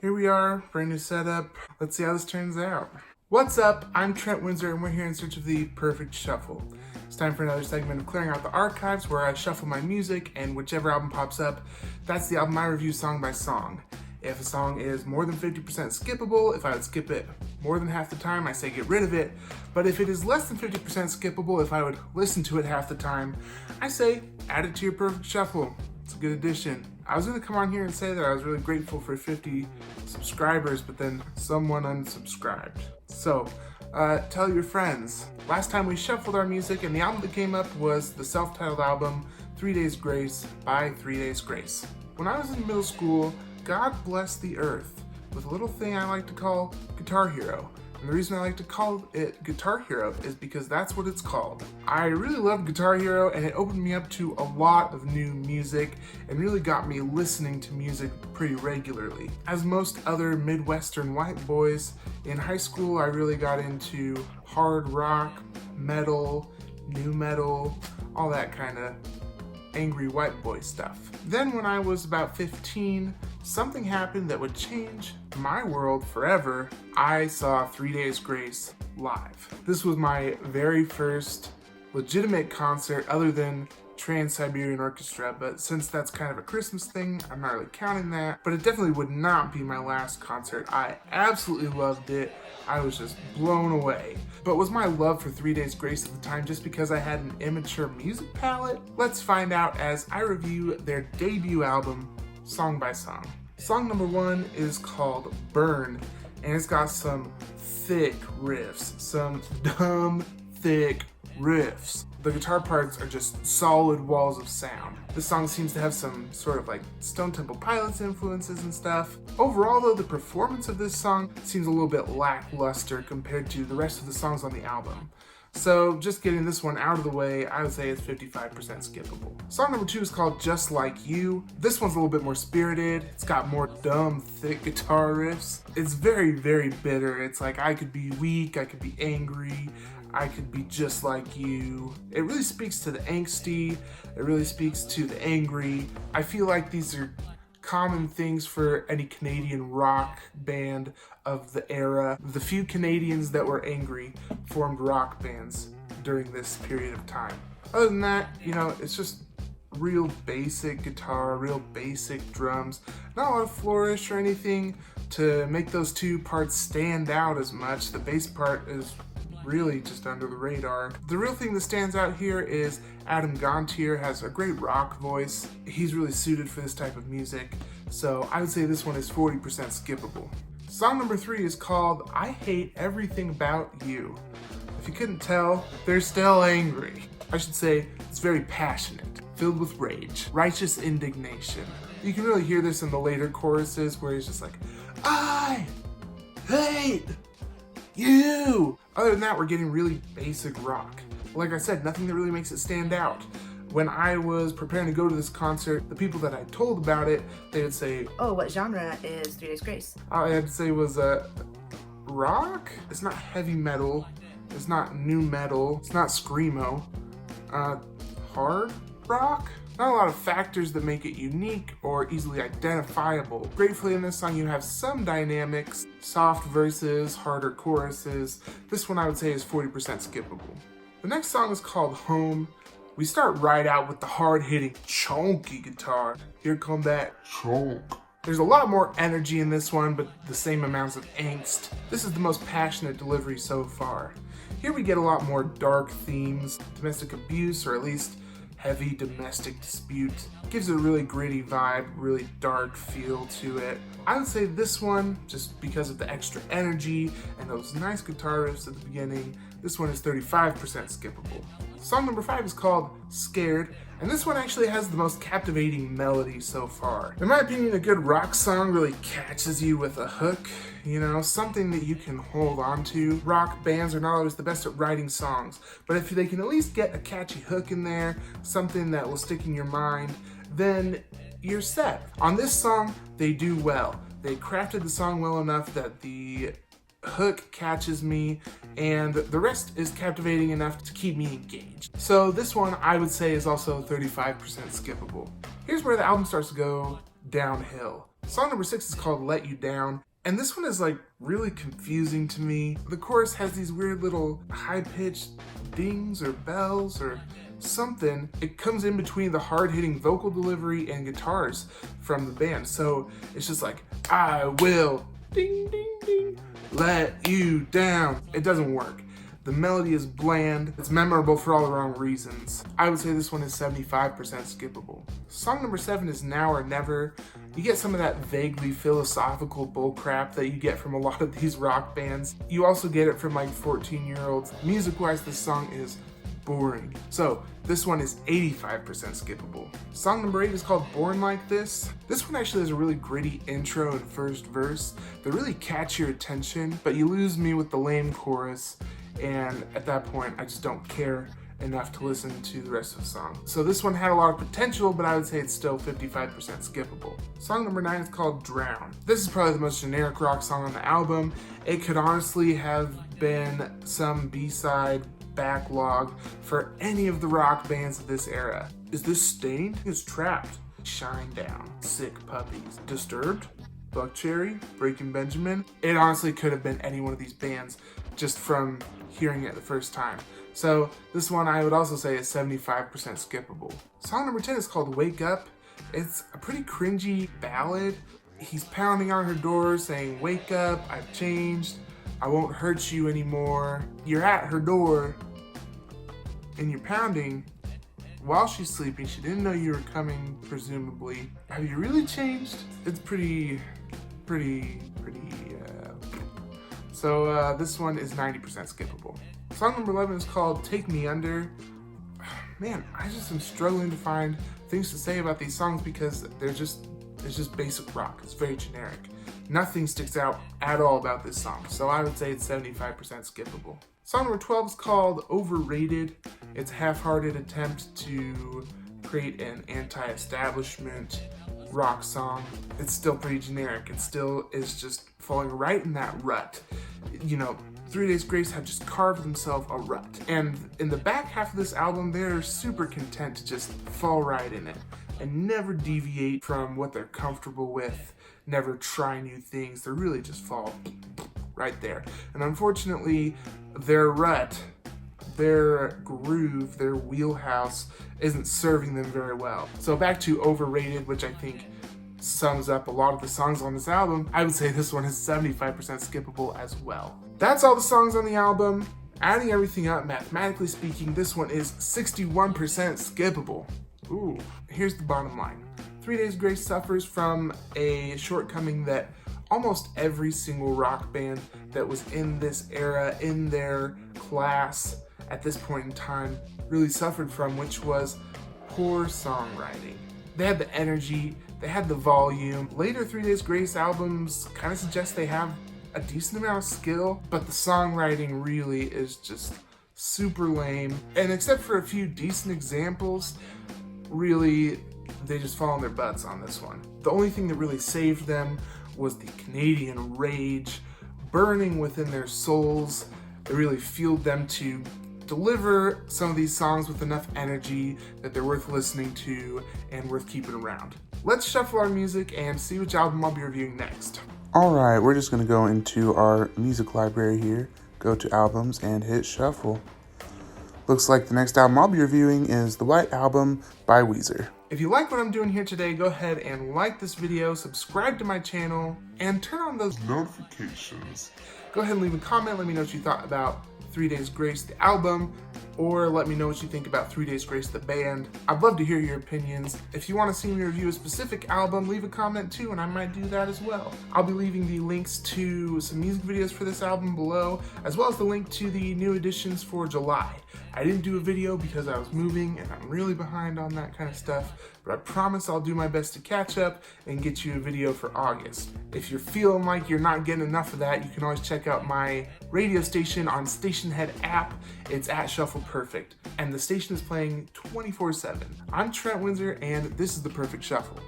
Here we are, brand new setup. Let's see how this turns out. What's up? I'm Trent Windsor and we're here in search of the perfect shuffle. It's time for another segment of Clearing Out the Archives where I shuffle my music and whichever album pops up, that's the album I review song by song. If a song is more than 50% skippable, if I would skip it more than half the time, I say get rid of it. But if it is less than 50% skippable, if I would listen to it half the time, I say add it to your perfect shuffle. It's a good addition. I was gonna come on here and say that I was really grateful for 50 subscribers, but then someone unsubscribed. So, tell your friends. Last time we shuffled our music and the album that came up was the self-titled album, 3 Days Grace by 3 Days Grace. When I was in middle school, God blessed the earth with a little thing I like to call Guitar Hero. And the reason I like to call it Guitar Hero is because that's what it's called. I really loved Guitar Hero and it opened me up to a lot of new music and really got me listening to music pretty regularly. As most other Midwestern white boys, in high school I really got into hard rock, metal, new metal, all that kind of angry white boy stuff. Then when I was about 15, something happened that would change my world forever. I saw 3 Days Grace live. This was my very first legitimate concert other than Trans-Siberian Orchestra, but since that's kind of a Christmas thing, I'm not really counting that. But it definitely would not be my last concert. I absolutely loved it. I was just blown away. But was my love for 3 Days Grace at the time just because I had an immature music palette? Let's find out as I review their debut album, song by song. Song number 1 is called Burn, and it's got some thick riffs, some dumb, thick riffs. The guitar parts are just solid walls of sound. This song seems to have some sort of like Stone Temple Pilots influences and stuff. Overall though, the performance of this song seems a little bit lackluster compared to the rest of the songs on the album. So just getting this one out of the way, I would say it's 55% skippable. Song number 2 is called Just Like You. This one's a little bit more spirited. It's got more dumb, thick guitar riffs. It's very, very bitter. It's like I could be weak, I could be angry, I could be just like you. It really speaks to the angsty, it really speaks to the angry. I feel like these are common things for any Canadian rock band of the era. The few Canadians that were angry formed rock bands during this period of time. Other than that, it's just real basic guitar, real basic drums, not a lot of flourish or anything to make those two parts stand out as much. The bass part is really just under the radar. The real thing that stands out here is Adam Gontier has a great rock voice. He's really suited for this type of music, so I would say this one is 40% skippable. Song number 3 is called I Hate Everything About You. If you couldn't tell, they're still angry. I should say it's very passionate, filled with rage, righteous indignation. You can really hear this in the later choruses where he's just like, I hate you. Other than that, we're getting really basic rock. Like I said, nothing that really makes it stand out. When I was preparing to go to this concert, the people that I told about it, they would say, oh, what genre is 3 Days Grace? All I had to say was rock? It's not heavy metal. It's not new metal. It's not screamo. Hard rock? Not a lot of factors that make it unique or easily identifiable. Gratefully in this song you have some dynamics, soft verses, harder choruses. This one I would say is 40% skippable. The next song is called Home. We start right out with the hard-hitting, chunky guitar. Here come that chunk. There's a lot more energy in this one, but the same amounts of angst. This is the most passionate delivery so far. Here we get a lot more dark themes, domestic abuse, or at least heavy domestic dispute. Gives it a really gritty vibe, really dark feel to it. I would say this one, just because of the extra energy and those nice guitar riffs at the beginning, this one is 35% skippable. Song number 5 is called Scared, and this one actually has the most captivating melody so far. In my opinion, a good rock song really catches you with a hook, something that you can hold on to. Rock bands are not always the best at writing songs, but if they can at least get a catchy hook in there, something that will stick in your mind, then you're set. On this song, they do well. They crafted the song well enough that the hook catches me and the rest is captivating enough to keep me engaged. So this one I would say is also 35% skippable. Here's where the album starts to go downhill. Song number 6 is called Let You Down. And this one is like really confusing to me. The chorus has these weird little high-pitched dings or bells or something. It comes in between the hard-hitting vocal delivery and guitars from the band. So it's just like, I will ding, ding, ding, let you down. It doesn't work. The melody is bland. It's memorable for all the wrong reasons. I would say this one is 75% skippable. Song number 7 is Now or Never. You get some of that vaguely philosophical bullcrap that you get from a lot of these rock bands. You also get it from like 14-year-olds. Music-wise, this song is boring. So this one is 85% skippable. Song number 8 is called Born Like This. This one actually has a really gritty intro and first verse that really catch your attention, but you lose me with the lame chorus, and at that point I just don't care enough to listen to the rest of the song. So this one had a lot of potential, but I would say it's still 55% skippable. Song number 9 is called Drown. This is probably the most generic rock song on the album. It could honestly have been some B-side backlog for any of the rock bands of this era. Is this Stained? It's Trapped, Shine Down, Sick Puppies, Disturbed, Buckcherry, Breaking Benjamin. It honestly could have been any one of these bands just from hearing it the first time. So this one I would also say is 75% skippable. Song number 10 is called Wake Up. It's a pretty cringy ballad. He's pounding on her door saying, wake up, I've changed, I won't hurt you anymore. You're at her door and you're pounding while she's sleeping. She didn't know you were coming, presumably. Have you really changed? It's pretty. So this one is 90% skippable. Song number 11 is called Take Me Under. Man, I just am struggling to find things to say about these songs because it's just basic rock. It's very generic. Nothing sticks out at all about this song, so I would say it's 75% skippable. Song number 12 is called Overrated. It's a half-hearted attempt to create an anti-establishment rock song. It's still pretty generic. It still is just falling right in that rut. You know, 3 Days Grace have just carved themselves a rut. And in the back half of this album, they're super content to just fall right in it and never deviate from what they're comfortable with, never try new things. They really just fall right there. And unfortunately, their rut, their groove, their wheelhouse isn't serving them very well. So back to Overrated, which I think sums up a lot of the songs on this album. I would say this one is 75% skippable as well. That's all the songs on the album. Adding everything up, mathematically speaking, this one is 61% skippable. Ooh, here's the bottom line. 3 Days Grace suffers from a shortcoming that almost every single rock band that was in this era, in their class at this point in time, really suffered from, which was poor songwriting. They had the energy, they had the volume. Later 3 Days Grace albums kind of suggest they have a decent amount of skill, but the songwriting really is just super lame. And except for a few decent examples, really, they just fall on their butts on this one. The only thing that really saved them was the Canadian rage burning within their souls. It really fueled them to deliver some of these songs with enough energy that they're worth listening to and worth keeping around. Let's shuffle our music and see which album I'll be reviewing next. Alright, we're just going to go into our music library here, go to albums, and hit shuffle. Looks like the next album I'll be reviewing is The White Album by Weezer. If you like what I'm doing here today, go ahead and like this video, subscribe to my channel, and turn on those notifications. Go ahead and leave a comment, let me know what you thought about 3 Days Grace, the album, or let me know what you think about 3 Days Grace, the band. I'd love to hear your opinions. If you want to see me review a specific album, leave a comment too, and I might do that as well. I'll be leaving the links to some music videos for this album below, as well as the link to the new editions for July. I didn't do a video because I was moving and I'm really behind on that kind of stuff, but I promise I'll do my best to catch up and get you a video for August. If you're feeling like you're not getting enough of that, you can always check out my radio station on Stationhead app. It's at Shuffle Perfect, and the station is playing 24/7. I'm Trent Windsor, and this is The Perfect Shuffle.